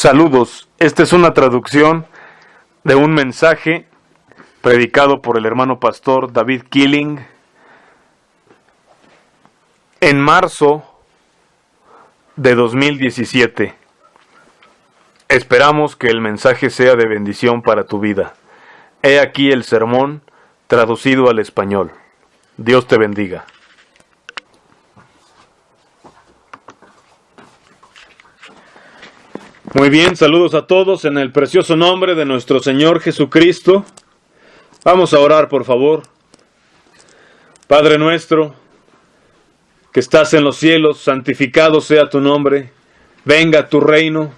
Saludos, esta es una traducción de un mensaje predicado por el hermano pastor David Killing en marzo de 2017. Esperamos que el mensaje sea de bendición para tu vida. He aquí el sermón traducido al español. Dios te bendiga. Muy bien, saludos a todos en el precioso nombre de nuestro Señor Jesucristo. Vamos a orar, por favor. Padre nuestro, que estás en los cielos, santificado sea tu nombre. Venga tu reino,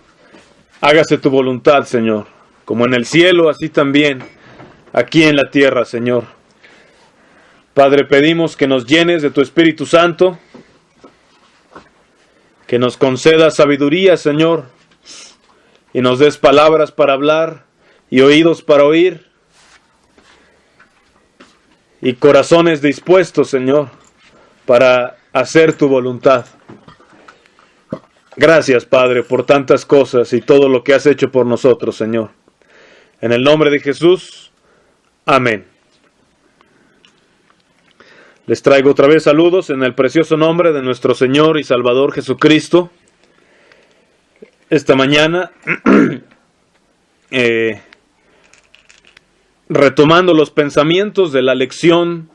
hágase tu voluntad, Señor, como en el cielo, así también aquí en la tierra, Señor. Padre, pedimos que nos llenes de tu Espíritu Santo, que nos concedas sabiduría, Señor, y nos des palabras para hablar y oídos para oír y corazones dispuestos, Señor, para hacer tu voluntad. Gracias, Padre, por tantas cosas y todo lo que has hecho por nosotros, Señor. En el nombre de Jesús, amén. Les traigo otra vez saludos en el precioso nombre de nuestro Señor y Salvador Jesucristo. Esta mañana, retomando los pensamientos de la lección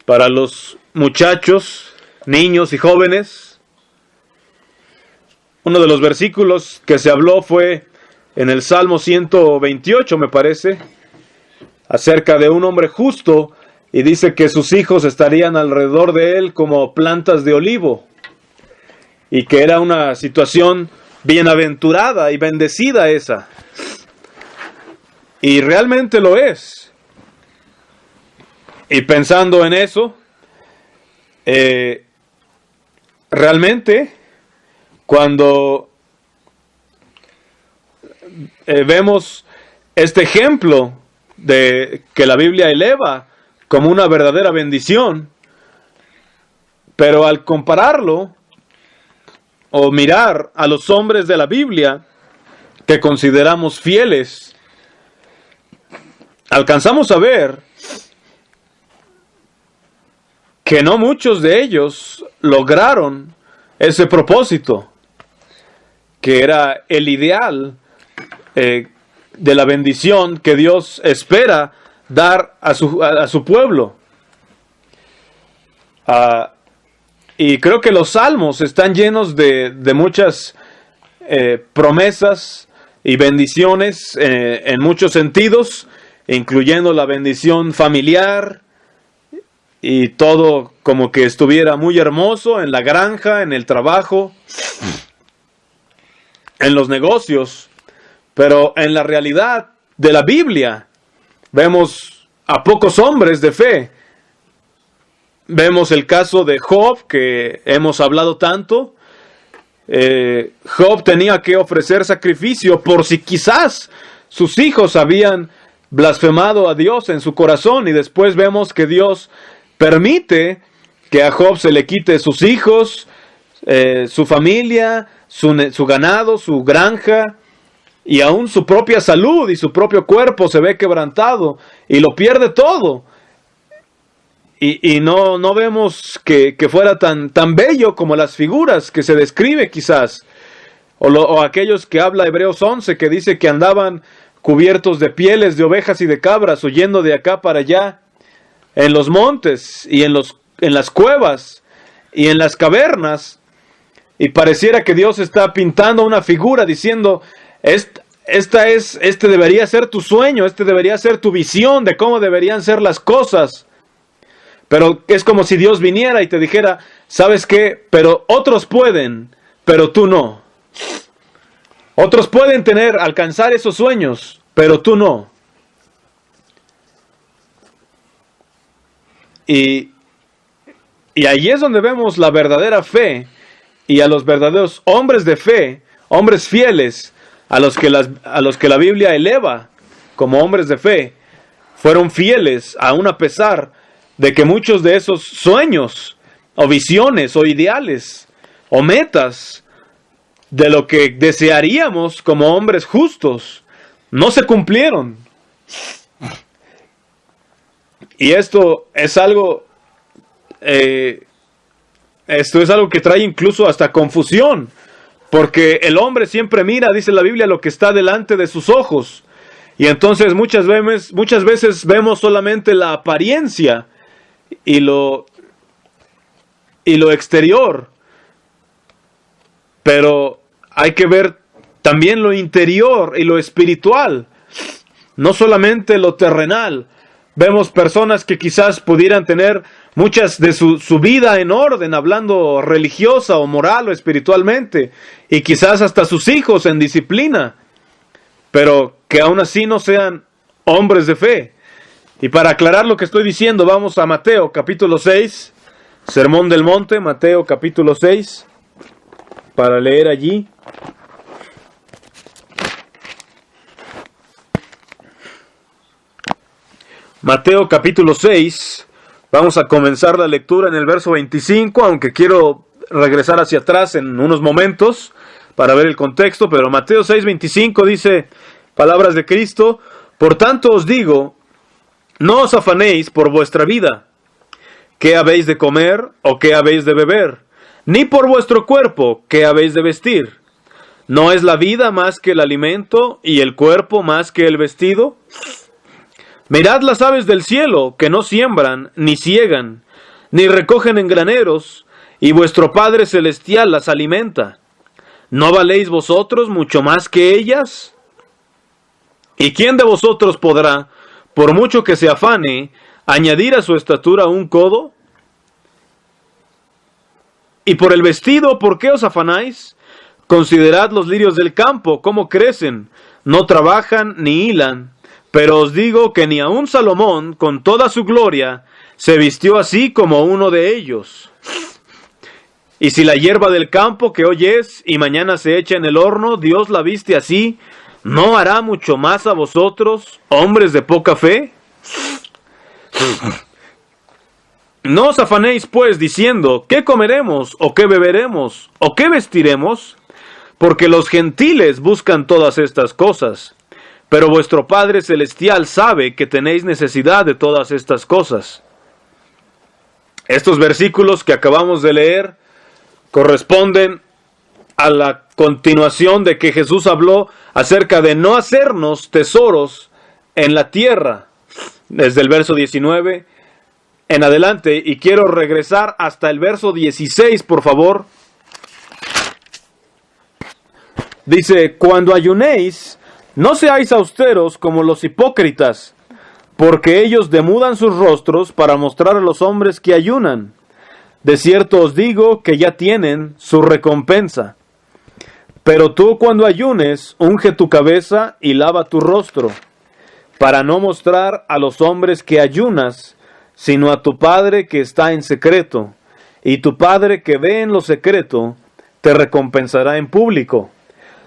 para los muchachos, niños y jóvenes, uno de los versículos que se habló fue en el Salmo 128, me parece, acerca de un hombre justo, y dice que sus hijos estarían alrededor de él como plantas de olivo, y que era una situación bienaventurada y bendecida esa. Y realmente lo es. Y pensando en eso, realmente cuando vemos este ejemplo de que la Biblia eleva como una verdadera bendición, pero al compararlo o mirar a los hombres de la Biblia que consideramos fieles, alcanzamos a ver que no muchos de ellos lograron ese propósito, que era el ideal de la bendición que Dios espera dar a su pueblo. Y creo que los salmos están llenos de muchas promesas y bendiciones en muchos sentidos, incluyendo la bendición familiar y todo como que estuviera muy hermoso en la granja, en el trabajo, en los negocios. Pero en la realidad de la Biblia vemos a pocos hombres de fe. Vemos el caso de Job, que hemos hablado tanto. Job tenía que ofrecer sacrificio por si quizás sus hijos habían blasfemado a Dios en su corazón, y después vemos que Dios permite que a Job se le quite sus hijos, su familia, su ganado, su granja, y aún su propia salud y su propio cuerpo se ve quebrantado y lo pierde todo. Y no vemos que fuera tan bello como las figuras que se describe quizás. O aquellos que habla Hebreos 11, que dice que andaban cubiertos de pieles de ovejas y de cabras, huyendo de acá para allá, en los montes y en las cuevas y en las cavernas. Y pareciera que Dios está pintando una figura diciendo, este debería ser tu sueño, este debería ser tu visión de cómo deberían ser las cosas. Pero es como si Dios viniera y te dijera, ¿sabes qué? Pero otros pueden, pero tú no. Otros pueden alcanzar esos sueños, pero tú no. Y ahí es donde vemos la verdadera fe y a los verdaderos hombres de fe, hombres fieles, a los que la Biblia eleva como hombres de fe, fueron fieles aún a pesar de que muchos de esos sueños o visiones o ideales o metas de lo que desearíamos como hombres justos, no se cumplieron. Y esto es algo que trae incluso hasta confusión, porque el hombre siempre mira, dice la Biblia, lo que está delante de sus ojos. Y entonces muchas veces vemos solamente la apariencia y lo exterior. Pero hay que ver también lo interior y lo espiritual, no solamente lo terrenal. Vemos personas que quizás pudieran tener muchas de su vida en orden, hablando religiosa o moral o espiritualmente, y quizás hasta sus hijos en disciplina, pero que aún así no sean hombres de fe. Y para aclarar lo que estoy diciendo, vamos a Mateo capítulo 6, Sermón del Monte, Mateo capítulo 6, para leer allí. Mateo capítulo 6, vamos a comenzar la lectura en el verso 25, aunque quiero regresar hacia atrás en unos momentos para ver el contexto, pero Mateo 6, 25 dice, palabras de Cristo: por tanto os digo, no os afanéis por vuestra vida, qué habéis de comer o qué habéis de beber, ni por vuestro cuerpo, qué habéis de vestir. ¿No es la vida más que el alimento y el cuerpo más que el vestido? Mirad las aves del cielo, que no siembran, ni siegan, ni recogen en graneros, y vuestro Padre Celestial las alimenta. ¿No valéis vosotros mucho más que ellas? ¿Y quién de vosotros podrá, por mucho que se afane, añadir a su estatura un codo? Y por el vestido, ¿por qué os afanáis? Considerad los lirios del campo, cómo crecen, no trabajan ni hilan. Pero os digo que ni aun Salomón, con toda su gloria, se vistió así como uno de ellos. Y si la hierba del campo que hoy es y mañana se echa en el horno, Dios la viste así, ¿no hará mucho más a vosotros, hombres de poca fe? No os afanéis pues diciendo, ¿qué comeremos, o qué beberemos, o qué vestiremos? Porque los gentiles buscan todas estas cosas. Pero vuestro Padre Celestial sabe que tenéis necesidad de todas estas cosas. Estos versículos que acabamos de leer corresponden a la continuación de que Jesús habló acerca de no hacernos tesoros en la tierra, desde el verso 19 en adelante, y quiero regresar hasta el verso 16, por favor. Dice, cuando ayunéis, no seáis austeros como los hipócritas, porque ellos demudan sus rostros para mostrar a los hombres que ayunan. De cierto os digo que ya tienen su recompensa. Pero tú cuando ayunes, unge tu cabeza y lava tu rostro, para no mostrar a los hombres que ayunas, sino a tu Padre que está en secreto, y tu Padre que ve en lo secreto, te recompensará en público.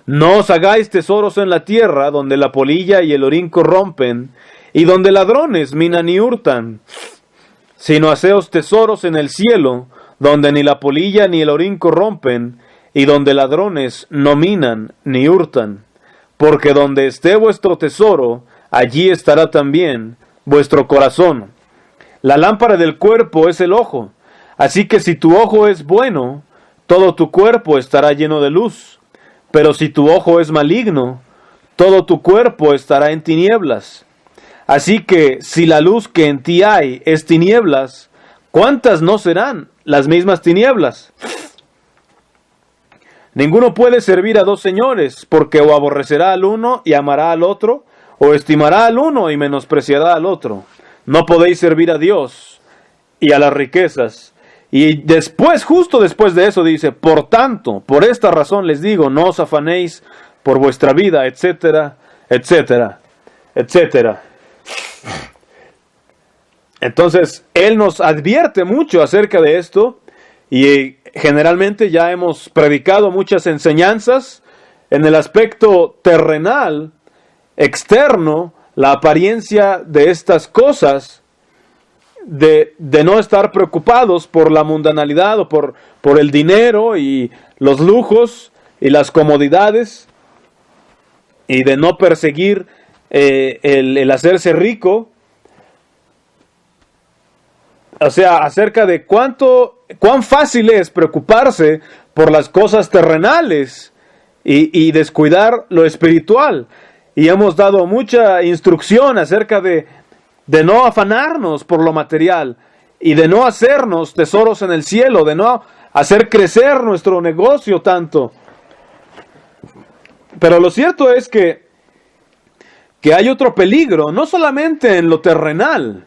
No os hagáis tesoros en la tierra, donde la polilla y el orín corrompen, y donde ladrones minan y hurtan, sino haceos tesoros en el cielo, donde ni la polilla ni el orín corrompen, y donde ladrones no minan ni hurtan. Porque donde esté vuestro tesoro, allí estará también vuestro corazón. La lámpara del cuerpo es el ojo, así que si tu ojo es bueno, todo tu cuerpo estará lleno de luz. Pero si tu ojo es maligno, todo tu cuerpo estará en tinieblas. Así que si la luz que en ti hay es tinieblas, ¿cuántas no serán las mismas tinieblas? Ninguno puede servir a dos señores, porque o aborrecerá al uno y amará al otro, o estimará al uno y menospreciará al otro. No podéis servir a Dios y a las riquezas. Y después, justo después de eso, dice, por tanto, por esta razón les digo, no os afanéis por vuestra vida, etcétera, etcétera, etcétera. Entonces, Él nos advierte mucho acerca de esto, y generalmente ya hemos predicado muchas enseñanzas en el aspecto terrenal, externo, la apariencia de estas cosas, de no estar preocupados por la mundanalidad o por el dinero y los lujos y las comodidades y de no perseguir el hacerse rico. O sea, acerca de cuán fácil es preocuparse por las cosas terrenales y descuidar lo espiritual. Y hemos dado mucha instrucción acerca de no afanarnos por lo material y de no hacernos tesoros en el cielo, de no hacer crecer nuestro negocio tanto. Pero lo cierto es que hay otro peligro, no solamente en lo terrenal,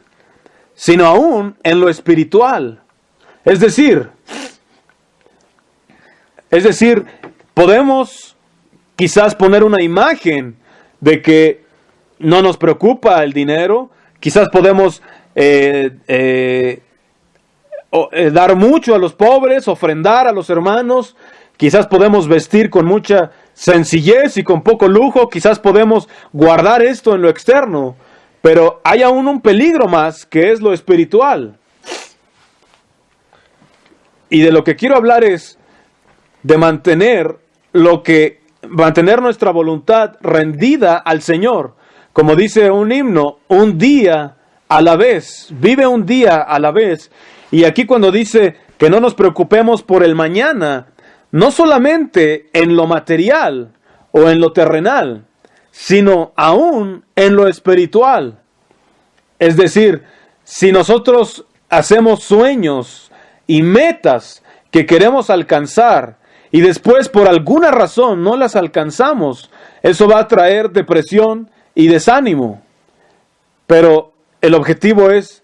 sino aún en lo espiritual. Es decir, podemos quizás poner una imagen de que no nos preocupa el dinero, quizás podemos dar mucho a los pobres, ofrendar a los hermanos, quizás podemos vestir con mucha sencillez y con poco lujo, quizás podemos guardar esto en lo externo, pero hay aún un peligro más, que es lo espiritual. Y de lo que quiero hablar es de mantener nuestra voluntad rendida al Señor. Como dice un himno, un día a la vez, vive un día a la vez. Y aquí cuando dice que no nos preocupemos por el mañana, no solamente en lo material o en lo terrenal, sino aún en lo espiritual. Es decir, si nosotros hacemos sueños y metas que queremos alcanzar y después por alguna razón no las alcanzamos, eso va a traer depresión y desánimo. Pero el objetivo es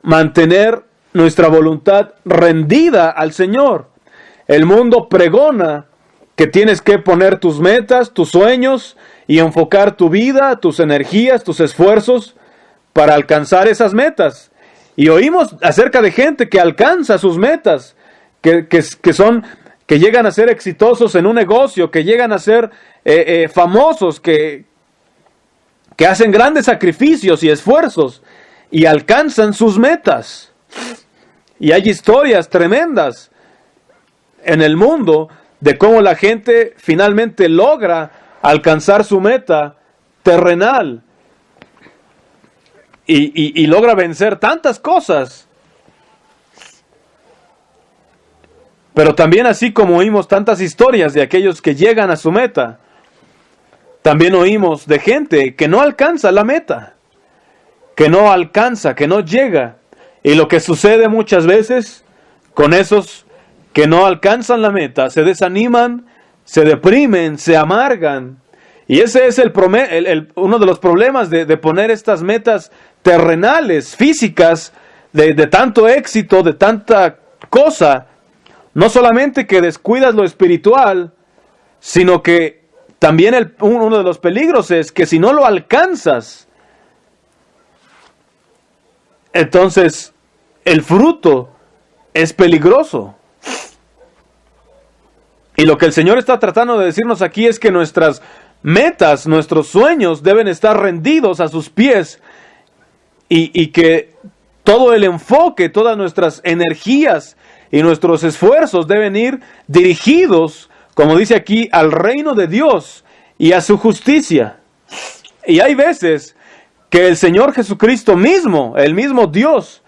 mantener nuestra voluntad rendida al Señor. El mundo pregona que tienes que poner tus metas, tus sueños y enfocar tu vida, tus energías, tus esfuerzos para alcanzar esas metas. Y oímos acerca de gente que alcanza sus metas, que llegan a ser exitosos en un negocio, que llegan a ser famosos, que hacen grandes sacrificios y esfuerzos y alcanzan sus metas. Y hay historias tremendas en el mundo de cómo la gente finalmente logra alcanzar su meta terrenal y logra vencer tantas cosas. Pero también, así como oímos tantas historias de aquellos que llegan a su meta, también oímos de gente que no alcanza la meta, que no llega. Y lo que sucede muchas veces con esos que no alcanzan la meta, se desaniman, se deprimen, se amargan. Y ese es uno de los problemas de poner estas metas terrenales, físicas, de tanto éxito, de tanta cosa. No solamente que descuidas lo espiritual, sino que también uno de los peligros es que si no lo alcanzas, entonces el fruto es peligroso. Y lo que el Señor está tratando de decirnos aquí es que nuestras metas, nuestros sueños deben estar rendidos a sus pies y que todo el enfoque, todas nuestras energías y nuestros esfuerzos deben ir dirigidos, como dice aquí, al reino de Dios y a su justicia. Y hay veces que el Señor Jesucristo mismo, el mismo Dios,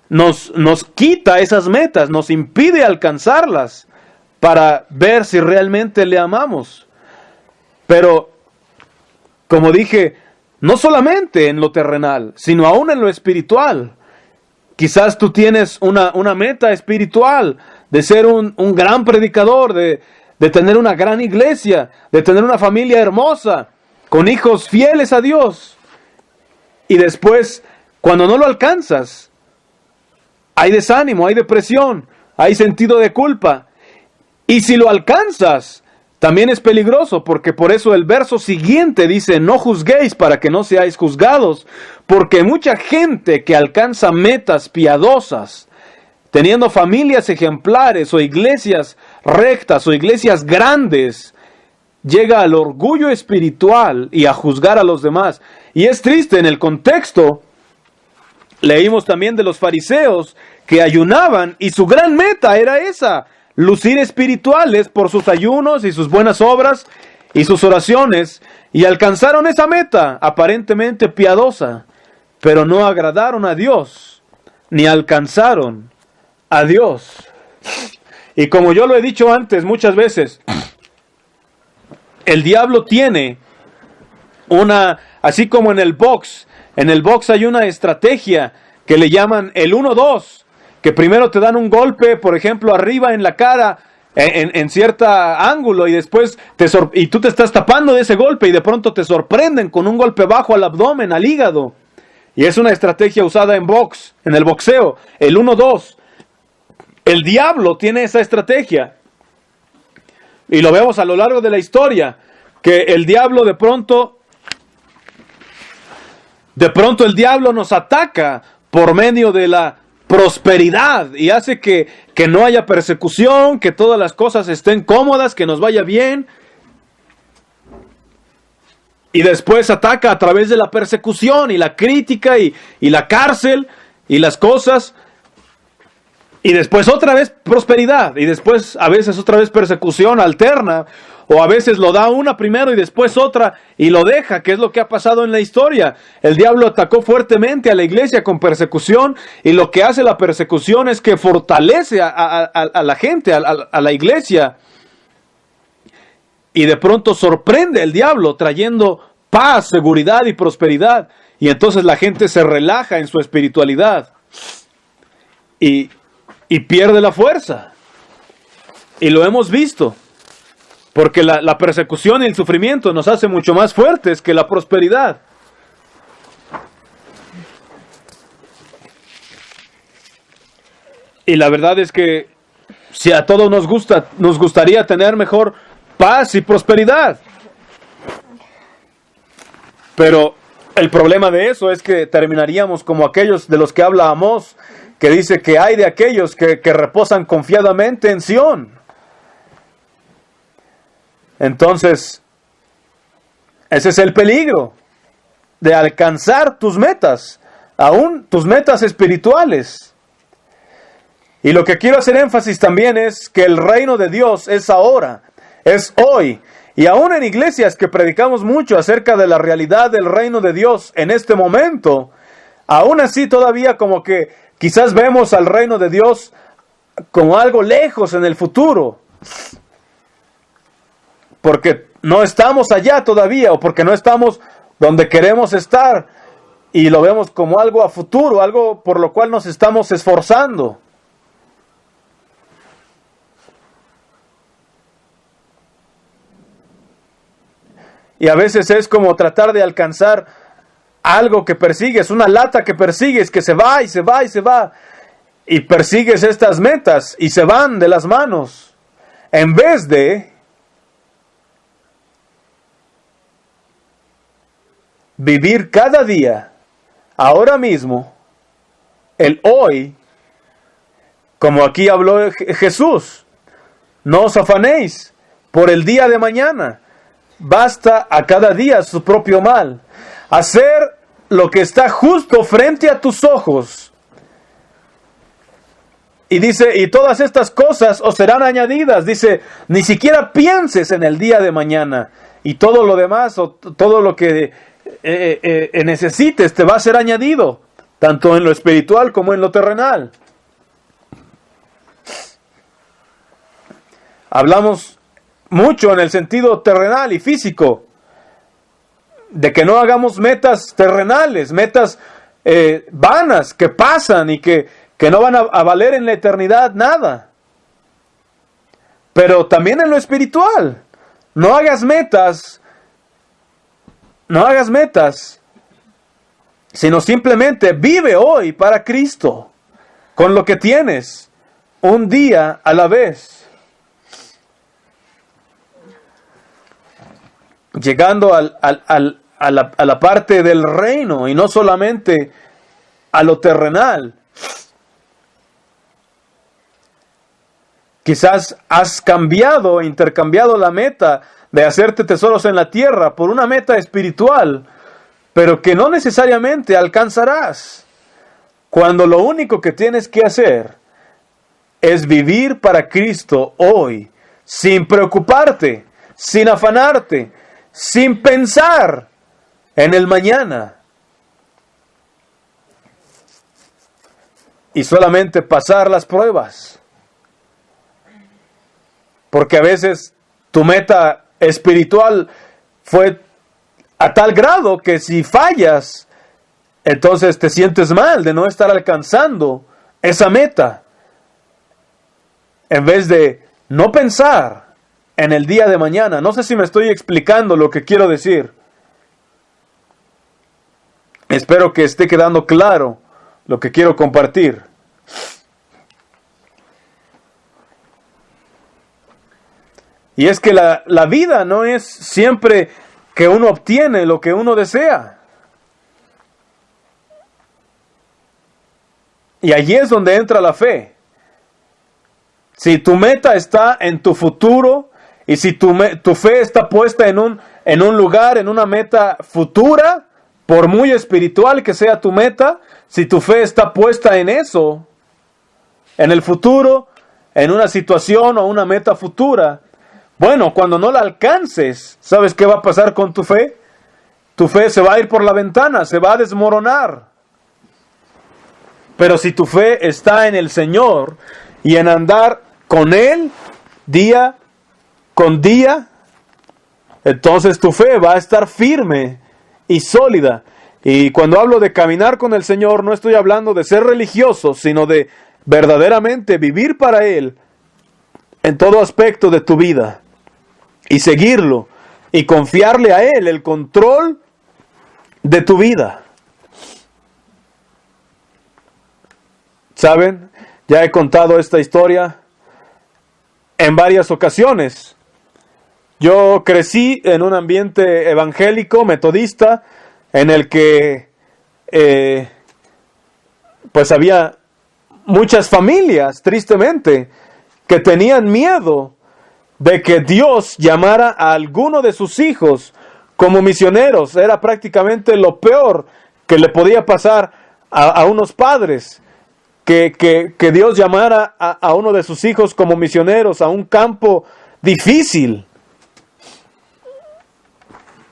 nos quita esas metas, nos impide alcanzarlas para ver si realmente le amamos. Pero, como dije, no solamente en lo terrenal, sino aún en lo espiritual. Quizás tú tienes una meta espiritual de ser un gran predicador, de tener una gran iglesia, de tener una familia hermosa, con hijos fieles a Dios. Y después, cuando no lo alcanzas, hay desánimo, hay depresión, hay sentido de culpa. Y si lo alcanzas, también es peligroso, porque por eso el verso siguiente dice: no juzguéis para que no seáis juzgados, porque mucha gente que alcanza metas piadosas, teniendo familias ejemplares o iglesias rectas o iglesias grandes, llega al orgullo espiritual y a juzgar a los demás. Y es triste, en el contexto leímos también de los fariseos que ayunaban y su gran meta era esa: lucir espirituales por sus ayunos y sus buenas obras y sus oraciones, y alcanzaron esa meta aparentemente piadosa, pero no agradaron a Dios, ni alcanzaron a Dios. Y como yo lo he dicho antes muchas veces, el diablo tiene así como en el box hay una estrategia que le llaman el 1-2, que primero te dan un golpe, por ejemplo, arriba en la cara, en cierto ángulo, y después y tú te estás tapando de ese golpe, y de pronto te sorprenden con un golpe bajo al abdomen, al hígado. Y es una estrategia usada en el boxeo, el 1-2. El diablo tiene esa estrategia. Y lo vemos a lo largo de la historia, que el diablo de pronto el diablo nos ataca por medio de la prosperidad y hace que no haya persecución, que todas las cosas estén cómodas, que nos vaya bien. Y después ataca a través de la persecución y la crítica y la cárcel y las cosas. Y después otra vez prosperidad, y después a veces otra vez persecución alterna, o a veces lo da una primero y después otra, y lo deja, que es lo que ha pasado en la historia. El diablo atacó fuertemente a la iglesia con persecución, y lo que hace la persecución es que fortalece a la gente, a la iglesia, y de pronto sorprende el diablo trayendo paz, seguridad y prosperidad, y entonces la gente se relaja en su espiritualidad, y pierde la fuerza. Y lo hemos visto. Porque la persecución y el sufrimiento nos hace mucho más fuertes que la prosperidad. Y la verdad es que si a todos nos gustaría tener mejor paz y prosperidad. Pero el problema de eso es que terminaríamos como aquellos de los que habla Amós, que dice que hay de aquellos que reposan confiadamente en Sión. Entonces, ese es el peligro de alcanzar tus metas, aún tus metas espirituales. Y lo que quiero hacer énfasis también es que el reino de Dios es ahora, es hoy. Y aún en iglesias que predicamos mucho acerca de la realidad del reino de Dios en este momento, aún así todavía como que quizás vemos al reino de Dios como algo lejos en el futuro. Porque no estamos allá todavía, o porque no estamos donde queremos estar, y lo vemos como algo a futuro, algo por lo cual nos estamos esforzando. Y a veces es como tratar de alcanzar algo que persigues, una lata que persigues, que se va y se va y se va, y persigues estas metas y se van de las manos, en vez de vivir cada día, ahora mismo, el hoy, como aquí habló Jesús. No os afanéis por el día de mañana, basta a cada día su propio mal. Hacer lo que está justo frente a tus ojos. Y dice, y todas estas cosas os serán añadidas. Dice, ni siquiera pienses en el día de mañana. Y todo lo demás, o todo lo que necesites, te va a ser añadido. Tanto en lo espiritual como en lo terrenal. Hablamos mucho en el sentido terrenal y físico. De que no hagamos metas terrenales, metas vanas, que pasan y que no van a valer en la eternidad nada. Pero también en lo espiritual. No hagas metas, sino simplemente vive hoy para Cristo, con lo que tienes, un día a la vez. Llegando a la parte del reino y no solamente a lo terrenal. Quizás has intercambiado la meta de hacerte tesoros en la tierra por una meta espiritual, pero que no necesariamente alcanzarás, cuando lo único que tienes que hacer es vivir para Cristo hoy, sin preocuparte, sin afanarte, sin pensar en el mañana. Y solamente pasar las pruebas. Porque a veces tu meta espiritual fue a tal grado que si fallas, entonces te sientes mal de no estar alcanzando esa meta. En vez de no pensar en el día de mañana. No sé si me estoy explicando lo que quiero decir. Espero que esté quedando claro lo que quiero compartir. Y es que la vida no es siempre que uno obtiene lo que uno desea. Y allí es donde entra la fe. Si tu meta está en tu futuro y si tu fe está puesta en un lugar, en una meta futura, por muy espiritual que sea tu meta, si tu fe está puesta en eso, en el futuro, en una situación o una meta futura, bueno, cuando no la alcances, ¿sabes qué va a pasar con tu fe? Tu fe se va a ir por la ventana, se va a desmoronar. Pero si tu fe está en el Señor y en andar con Él día con día, entonces tu fe va a estar firme y sólida. Y cuando hablo de caminar con el Señor, no estoy hablando de ser religioso, sino de verdaderamente vivir para Él en todo aspecto de tu vida. Y seguirlo y confiarle a Él el control de tu vida. ¿Saben? Ya he contado esta historia en varias ocasiones. Yo crecí en un ambiente evangélico, metodista, en el que pues había muchas familias, tristemente, que tenían miedo de que Dios llamara a alguno de sus hijos como misioneros. Era prácticamente lo peor que le podía pasar a unos padres. Que Dios llamara a uno de sus hijos como misioneros a un campo difícil.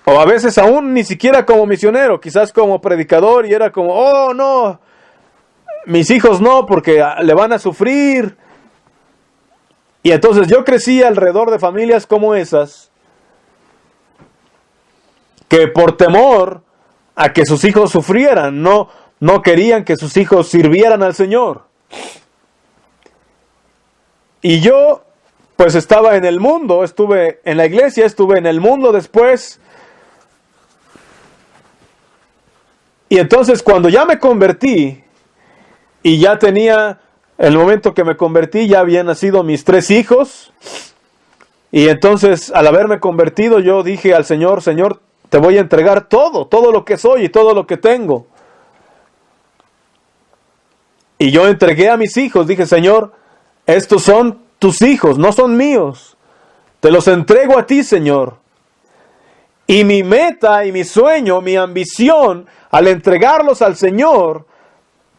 O a veces aún ni siquiera como misionero, quizás como predicador, y era como, oh no, mis hijos no, porque le van a sufrir. Y entonces yo crecí alrededor de familias como esas, que por temor a que sus hijos sufrieran, no querían que sus hijos sirvieran al Señor. Y yo, pues estaba en el mundo, estuve en la iglesia, estuve en el mundo después. Y entonces cuando ya me convertí, y ya tenía, el momento que me convertí, ya habían nacido mis 3 hijos. Y entonces, al haberme convertido, yo dije al Señor, Señor, te voy a entregar todo lo que soy y todo lo que tengo. Y yo entregué a mis hijos, dije, Señor, estos son tus hijos, no son míos. Te los entrego a ti, Señor. Y mi meta y mi sueño, mi ambición, al entregarlos al Señor,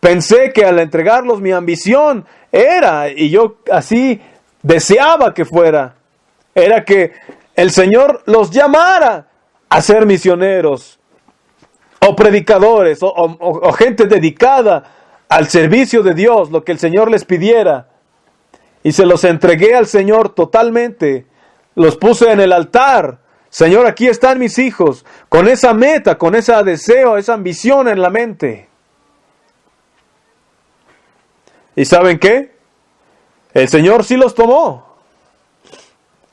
pensé que al entregarlos mi ambición era, y yo así deseaba que fuera, era que el Señor los llamara a ser misioneros, o predicadores, o gente dedicada al servicio de Dios, lo que el Señor les pidiera. Y se los entregué al Señor totalmente, los puse en el altar. Señor, aquí están mis hijos, con esa meta, con ese deseo, esa ambición en la mente. ¿Y saben qué? El Señor sí los tomó.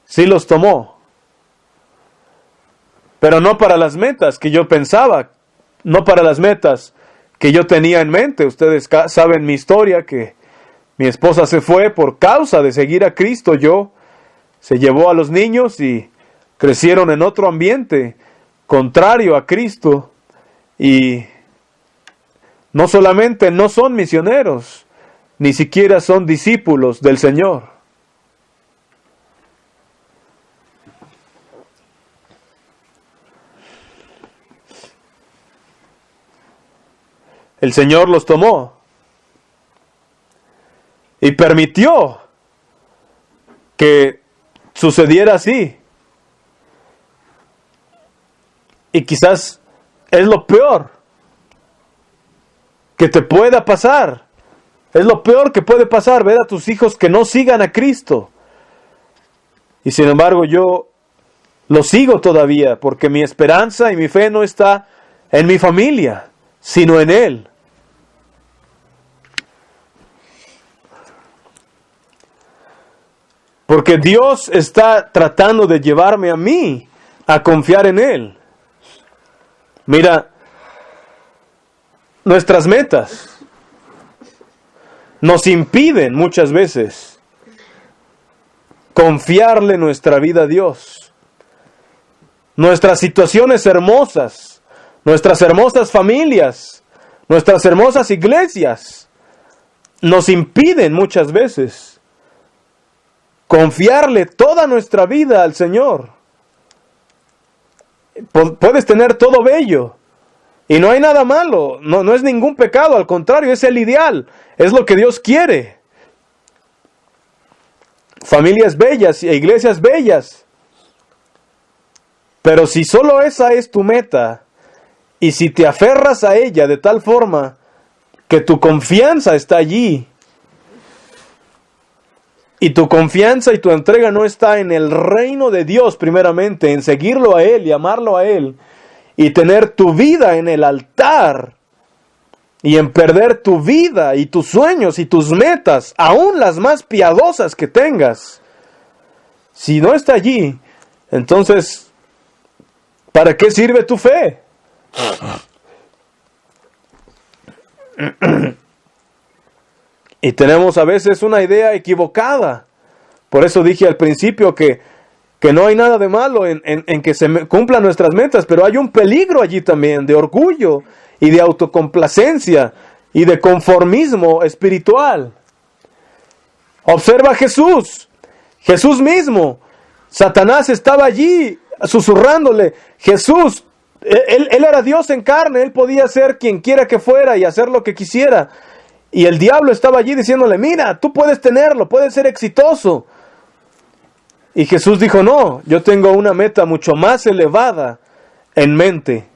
Sí los tomó. Pero no para las metas que yo pensaba, no para las metas que yo tenía en mente. Ustedes saben mi historia, que mi esposa se fue por causa de seguir a Cristo. Se llevó a los niños y crecieron en otro ambiente contrario a Cristo. Y no solamente no son misioneros, ni siquiera son discípulos del Señor. El Señor los tomó. y permitió que sucediera así. Y quizás es lo peor que te pueda pasar. Es lo peor que puede pasar, ver a tus hijos que no sigan a Cristo. Y sin embargo yo lo sigo todavía, porque mi esperanza y mi fe no está en mi familia, sino en Él. Porque Dios está tratando de llevarme a mí a confiar en Él. Mira, nuestras metas nos impiden muchas veces confiarle nuestra vida a Dios. Nuestras situaciones hermosas, nuestras hermosas familias, nuestras hermosas iglesias, nos impiden muchas veces confiarle toda nuestra vida al Señor. Puedes tener todo bello y no hay nada malo, no es ningún pecado, al contrario, es el ideal, es lo que Dios quiere. Familias bellas e iglesias bellas. Pero si solo esa es tu meta, y si te aferras a ella de tal forma que tu confianza está allí, y tu confianza y tu entrega no está en el reino de Dios primeramente, en seguirlo a Él y amarlo a Él, y tener tu vida en el altar, y en perder tu vida y tus sueños y tus metas, aún las más piadosas que tengas, si no está allí, entonces, ¿para qué sirve tu fe? Y tenemos a veces una idea equivocada. Por eso dije al principio que no hay nada de malo en que se cumplan nuestras metas, pero hay un peligro allí también de orgullo y de autocomplacencia y de conformismo espiritual. Observa a Jesús. Jesús mismo. Satanás estaba allí susurrándole. Jesús, él era Dios en carne, Él podía ser quien quiera que fuera y hacer lo que quisiera. Y el diablo estaba allí diciéndole, mira, tú puedes tenerlo, puedes ser exitoso. Y Jesús dijo, no, yo tengo una meta mucho más elevada en mente.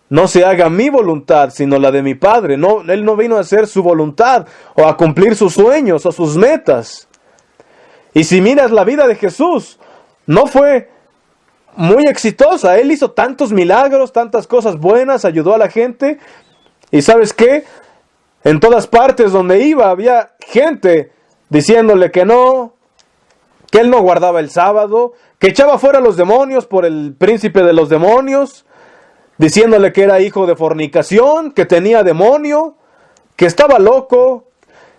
No se haga mi voluntad, sino la de mi Padre. No, Él no vino a hacer su voluntad o a cumplir sus sueños o sus metas. Y si miras la vida de Jesús, no fue muy exitosa. Él hizo tantos milagros, tantas cosas buenas, ayudó a la gente. ¿Y sabes qué? En todas partes donde iba había gente diciéndole que no, que Él no guardaba el sábado, que echaba fuera a los demonios por el príncipe de los demonios, diciéndole que era hijo de fornicación, que tenía demonio, que estaba loco.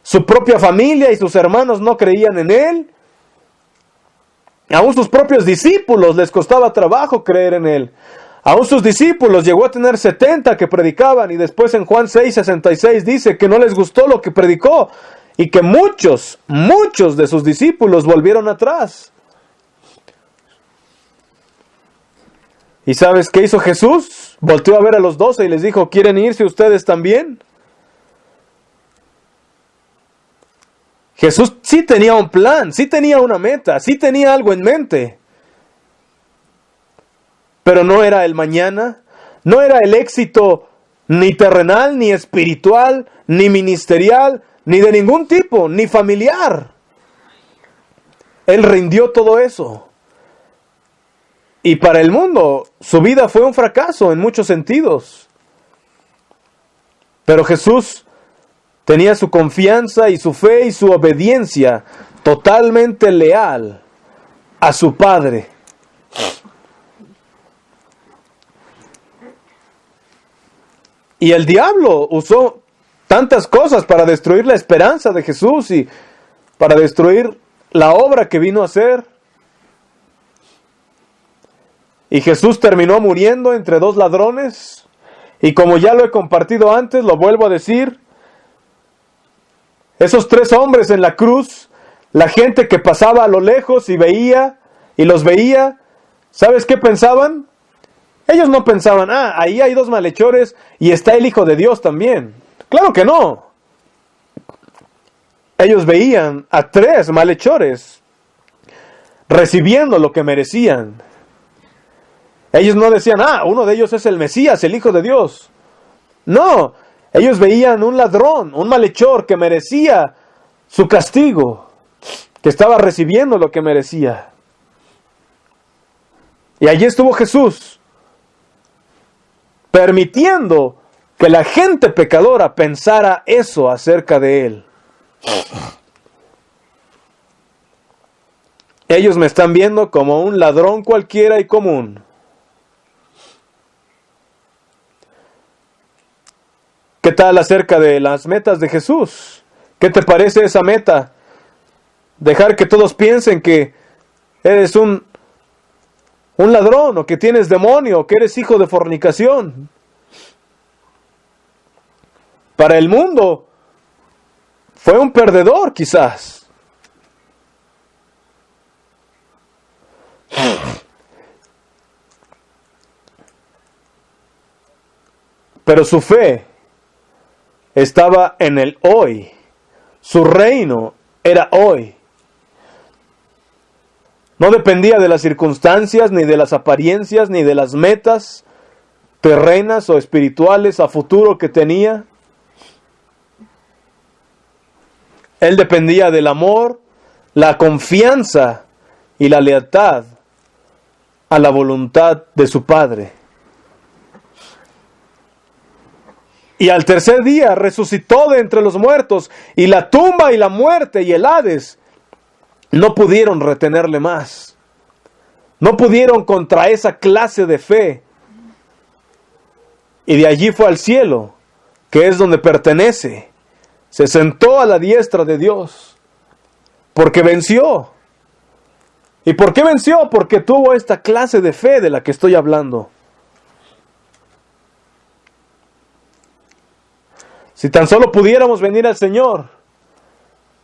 Su propia familia y sus hermanos no creían en Él. Aún sus propios discípulos les costaba trabajo creer en Él. Aún sus discípulos, llegó a tener 70 que predicaban, y después en Juan 6:66 dice que no les gustó lo que predicó y que muchos de sus discípulos volvieron atrás. ¿Y sabes qué hizo Jesús? Volteó a ver a los 12 y les dijo, ¿quieren irse ustedes también? Jesús sí tenía un plan, sí tenía una meta, sí tenía algo en mente. Pero no era el mañana, no era el éxito ni terrenal, ni espiritual, ni ministerial, ni de ningún tipo, ni familiar. Él rindió todo eso. Y para el mundo, su vida fue un fracaso en muchos sentidos. Pero Jesús tenía su confianza y su fe y su obediencia totalmente leal a su Padre. Y el diablo usó tantas cosas para destruir la esperanza de Jesús y para destruir la obra que vino a hacer. Y Jesús terminó muriendo entre dos ladrones. Y como ya lo he compartido antes, lo vuelvo a decir. Esos 3 hombres en la cruz, la gente que pasaba a lo lejos y los veía, ¿sabes qué pensaban? Ellos no pensaban, ahí hay 2 malhechores y está el Hijo de Dios también. Claro que no. ellos veían a 3 malhechores recibiendo lo que merecían. Ellos no decían, uno de ellos es el Mesías, el Hijo de Dios. No, ellos veían un ladrón, un malhechor que merecía su castigo, que estaba recibiendo lo que merecía. Y allí estuvo Jesús, permitiendo que la gente pecadora pensara eso acerca de Él. Ellos me están viendo como un ladrón cualquiera y común. ¿Qué tal acerca de las metas de Jesús? ¿Qué te parece esa meta? Dejar que todos piensen que eres un ladrón, o que tienes demonio, o que eres hijo de fornicación. Para el mundo fue un perdedor, quizás. Pero su fe estaba en el hoy. Su reino era hoy. No dependía de las circunstancias, ni de las apariencias, ni de las metas terrenas o espirituales a futuro que tenía. Él dependía del amor, la confianza y la lealtad a la voluntad de su Padre. Y al tercer día resucitó de entre los muertos, y la tumba y la muerte y el Hades no pudieron retenerle más. No pudieron contra esa clase de fe. Y de allí fue al cielo, que es donde pertenece. Se sentó a la diestra de Dios, porque venció. ¿Y por qué venció? Porque tuvo esta clase de fe de la que estoy hablando. Si tan solo pudiéramos venir al Señor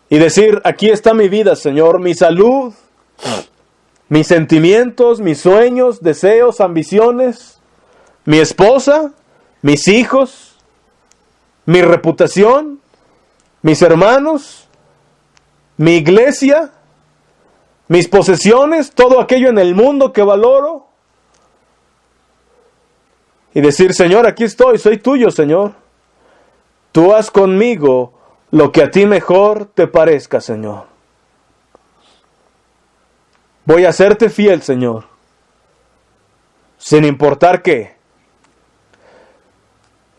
y decir, aquí está mi vida, Señor, mi salud, mis sentimientos, mis sueños, deseos, ambiciones, mi esposa, mis hijos, mi reputación, mis hermanos, mi iglesia, mis posesiones, todo aquello en el mundo que valoro. Y decir, Señor, aquí estoy, soy tuyo, Señor. Tú haz conmigo lo que a ti mejor te parezca, Señor. Voy a serte fiel, Señor, sin importar qué.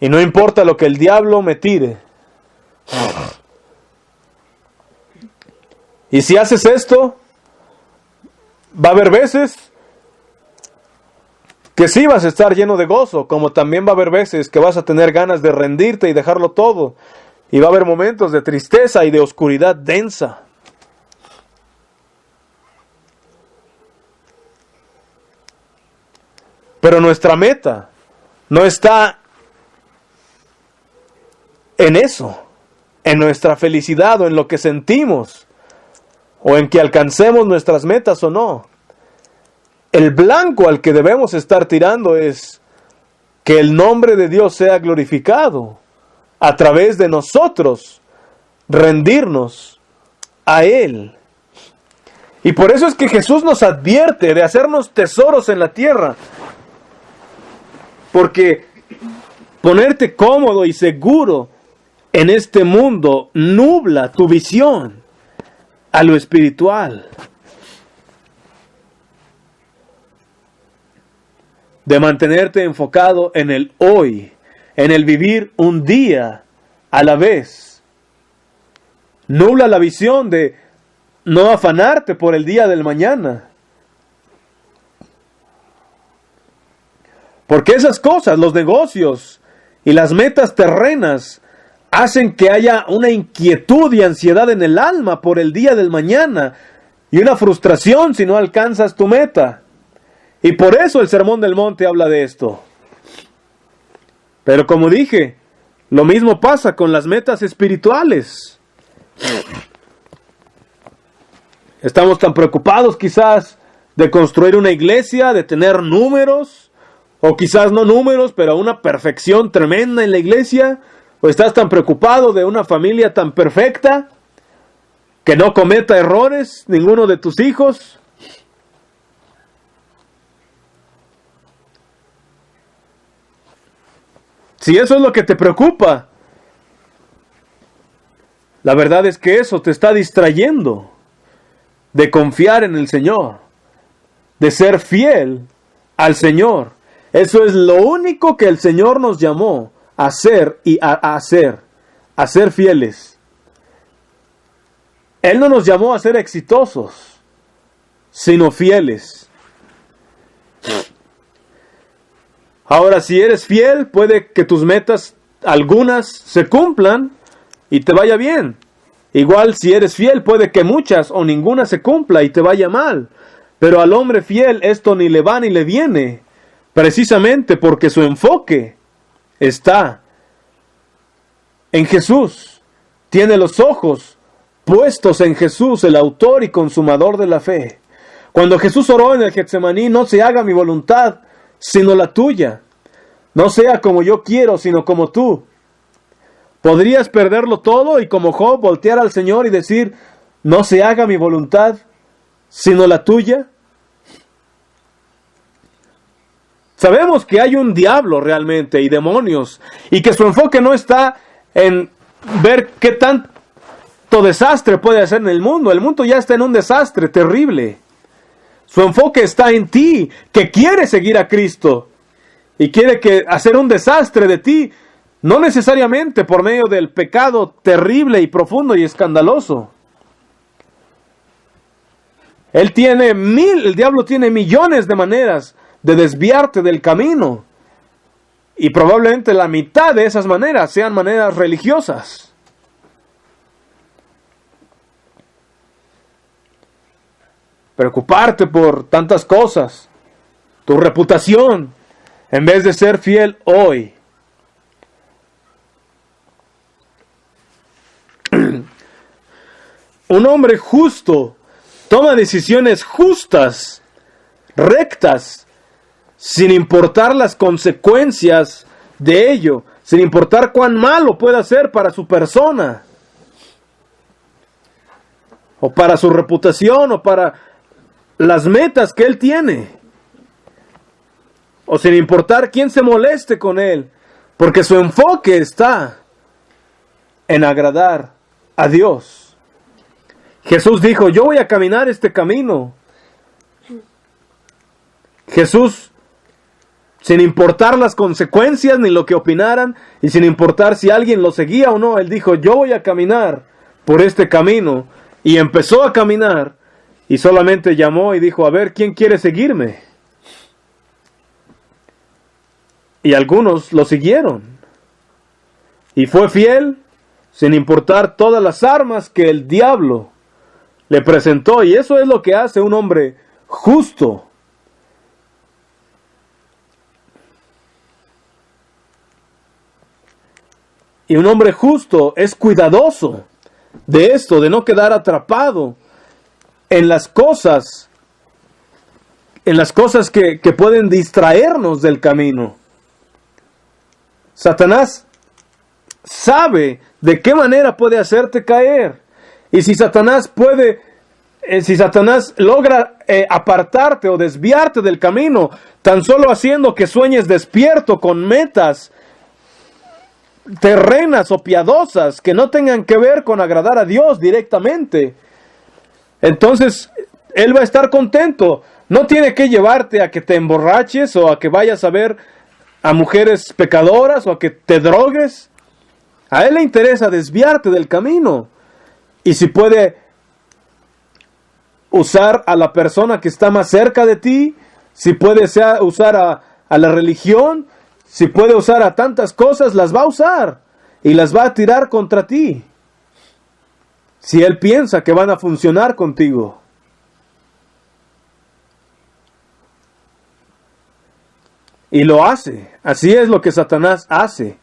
Y no importa lo que el diablo me tire. Y si haces esto, va a haber veces que sí vas a estar lleno de gozo, como también va a haber veces que vas a tener ganas de rendirte y dejarlo todo. Y va a haber momentos de tristeza y de oscuridad densa. Pero nuestra meta no está en eso, en nuestra felicidad o en lo que sentimos, o en que alcancemos nuestras metas o no. El blanco al que debemos estar tirando es que el nombre de Dios sea glorificado a través de nosotros, rendirnos a Él. Y por eso es que Jesús nos advierte de hacernos tesoros en la tierra, porque ponerte cómodo y seguro en este mundo nubla tu visión a lo espiritual. De mantenerte enfocado en el hoy, en el vivir un día a la vez. Nubla la visión de no afanarte por el día del mañana. Porque esas cosas, los negocios y las metas terrenas, hacen que haya una inquietud y ansiedad en el alma por el día del mañana y una frustración si no alcanzas tu meta. Y por eso el Sermón del Monte habla de esto. Pero como dije, lo mismo pasa con las metas espirituales. Estamos tan preocupados quizás de construir una iglesia, de tener números, o quizás no números, pero una perfección tremenda en la iglesia. O estás tan preocupado de una familia tan perfecta, que no cometa errores ninguno de tus hijos. Si eso es lo que te preocupa, la verdad es que eso te está distrayendo de confiar en el Señor, de ser fiel al Señor. Eso es lo único que el Señor nos llamó a hacer y a ser fieles. Él no nos llamó a ser exitosos, sino fieles. Ahora, si eres fiel, puede que tus metas, algunas, se cumplan y te vaya bien. Igual, si eres fiel, puede que muchas o ninguna se cumpla y te vaya mal. Pero al hombre fiel esto ni le va ni le viene, precisamente porque su enfoque está en Jesús. Tiene los ojos puestos en Jesús, el autor y consumador de la fe. Cuando Jesús oró en el Getsemaní, no se haga mi voluntad, sino la tuya. No sea como yo quiero, sino como tú. ¿Podrías perderlo todo y como Job voltear al Señor y decir, no se haga mi voluntad, sino la tuya? Sabemos que hay un diablo realmente y demonios, y que su enfoque no está en ver qué tanto desastre puede hacer en el mundo. El mundo ya está en un desastre terrible. Su enfoque está en ti, que quiere seguir a Cristo y quiere hacer un desastre de ti, no necesariamente por medio del pecado terrible y profundo y escandaloso. El diablo tiene millones de maneras de desviarte del camino, y probablemente la mitad de esas maneras sean maneras religiosas. Preocuparte por tantas cosas, tu reputación, en vez de ser fiel hoy. Un hombre justo toma decisiones justas, rectas, sin importar las consecuencias de ello, sin importar cuán malo pueda ser para su persona, o para su reputación, o para las metas que él tiene, o sin importar quién se moleste con él, porque su enfoque está en agradar a Dios. Jesús dijo, yo voy a caminar este camino. Jesús, sin importar las consecuencias ni lo que opinaran, y sin importar si alguien lo seguía o no, él dijo, yo voy a caminar por este camino, y empezó a caminar, y solamente llamó y dijo, a ver, ¿quién quiere seguirme? Y algunos lo siguieron, y fue fiel, sin importar todas las armas que el diablo le presentó, y eso es lo que hace un hombre justo. Y un hombre justo es cuidadoso de esto, de no quedar atrapado en las cosas que pueden distraernos del camino. Satanás sabe de qué manera puede hacerte caer. Y si Satanás logra apartarte o desviarte del camino, tan solo haciendo que sueñes despierto con metas terrenas o piadosas que no tengan que ver con agradar a Dios directamente, entonces Él va a estar contento. No tiene que llevarte a que te emborraches o a que vayas a ver a mujeres pecadoras o a que te drogues. A Él le interesa desviarte del camino. Y si puede usar a la persona que está más cerca de ti, si puede usar a la religión, si puede usar a tantas cosas, las va a usar y las va a tirar contra ti, si Él piensa que van a funcionar contigo. Y lo hace. Así es lo que Satanás hace.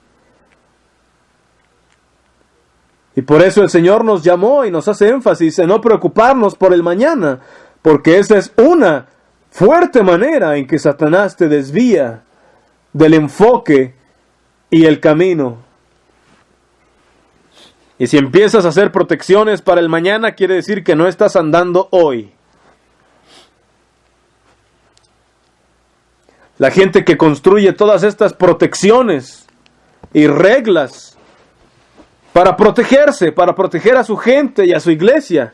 Y por eso el Señor nos llamó y nos hace énfasis en no preocuparnos por el mañana, porque esa es una fuerte manera en que Satanás te desvía del enfoque y el camino. Y si empiezas a hacer protecciones para el mañana, quiere decir que no estás andando hoy. La gente que construye todas estas protecciones y reglas para protegerse, para proteger a su gente y a su iglesia,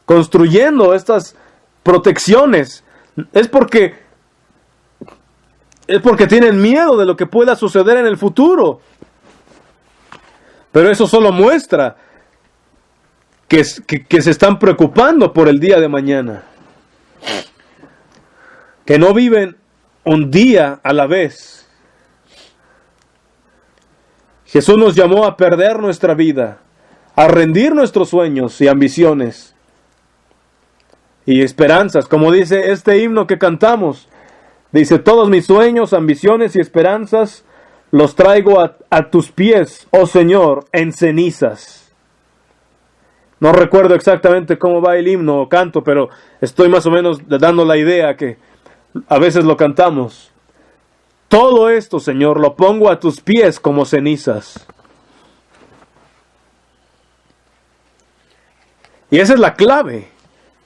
construyendo estas protecciones, es porque tienen miedo de lo que pueda suceder en el futuro. Pero eso solo muestra que se están preocupando por el día de mañana. Que no viven un día a la vez. Jesús nos llamó a perder nuestra vida, a rendir nuestros sueños y ambiciones y esperanzas, como dice este himno que cantamos. Dice: todos mis sueños, ambiciones y esperanzas los traigo a tus pies, oh Señor, en cenizas. No recuerdo exactamente cómo va el himno o canto, pero estoy más o menos dando la idea que a veces lo cantamos. Todo esto, Señor, lo pongo a tus pies como cenizas. Y esa es la clave,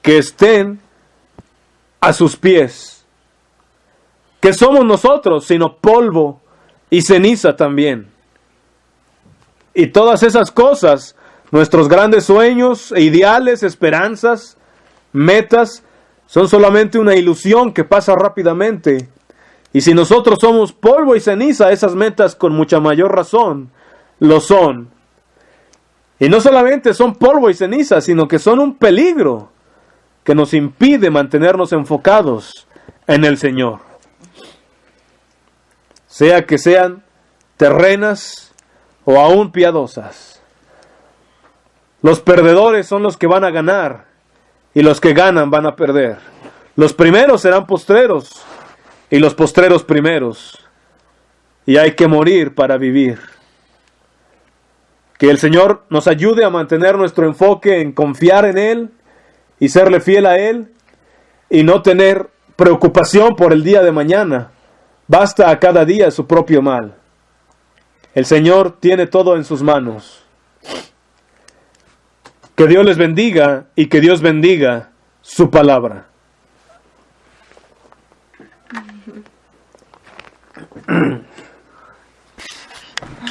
que estén a sus pies. ¿Qué somos nosotros sino polvo y ceniza también? Y todas esas cosas, nuestros grandes sueños, ideales, esperanzas, metas, son solamente una ilusión que pasa rápidamente. Y si nosotros somos polvo y ceniza, esas metas con mucha mayor razón lo son. Y no solamente son polvo y ceniza, sino que son un peligro que nos impide mantenernos enfocados en el Señor. Sea que sean terrenas o aún piadosas. Los perdedores son los que van a ganar y los que ganan van a perder. Los primeros serán postreros y los postreros primeros. Y hay que morir para vivir. Que el Señor nos ayude a mantener nuestro enfoque en confiar en Él y serle fiel a Él y no tener preocupación por el día de mañana. Basta a cada día su propio mal. El Señor tiene todo en sus manos. Que Dios les bendiga y que Dios bendiga su palabra.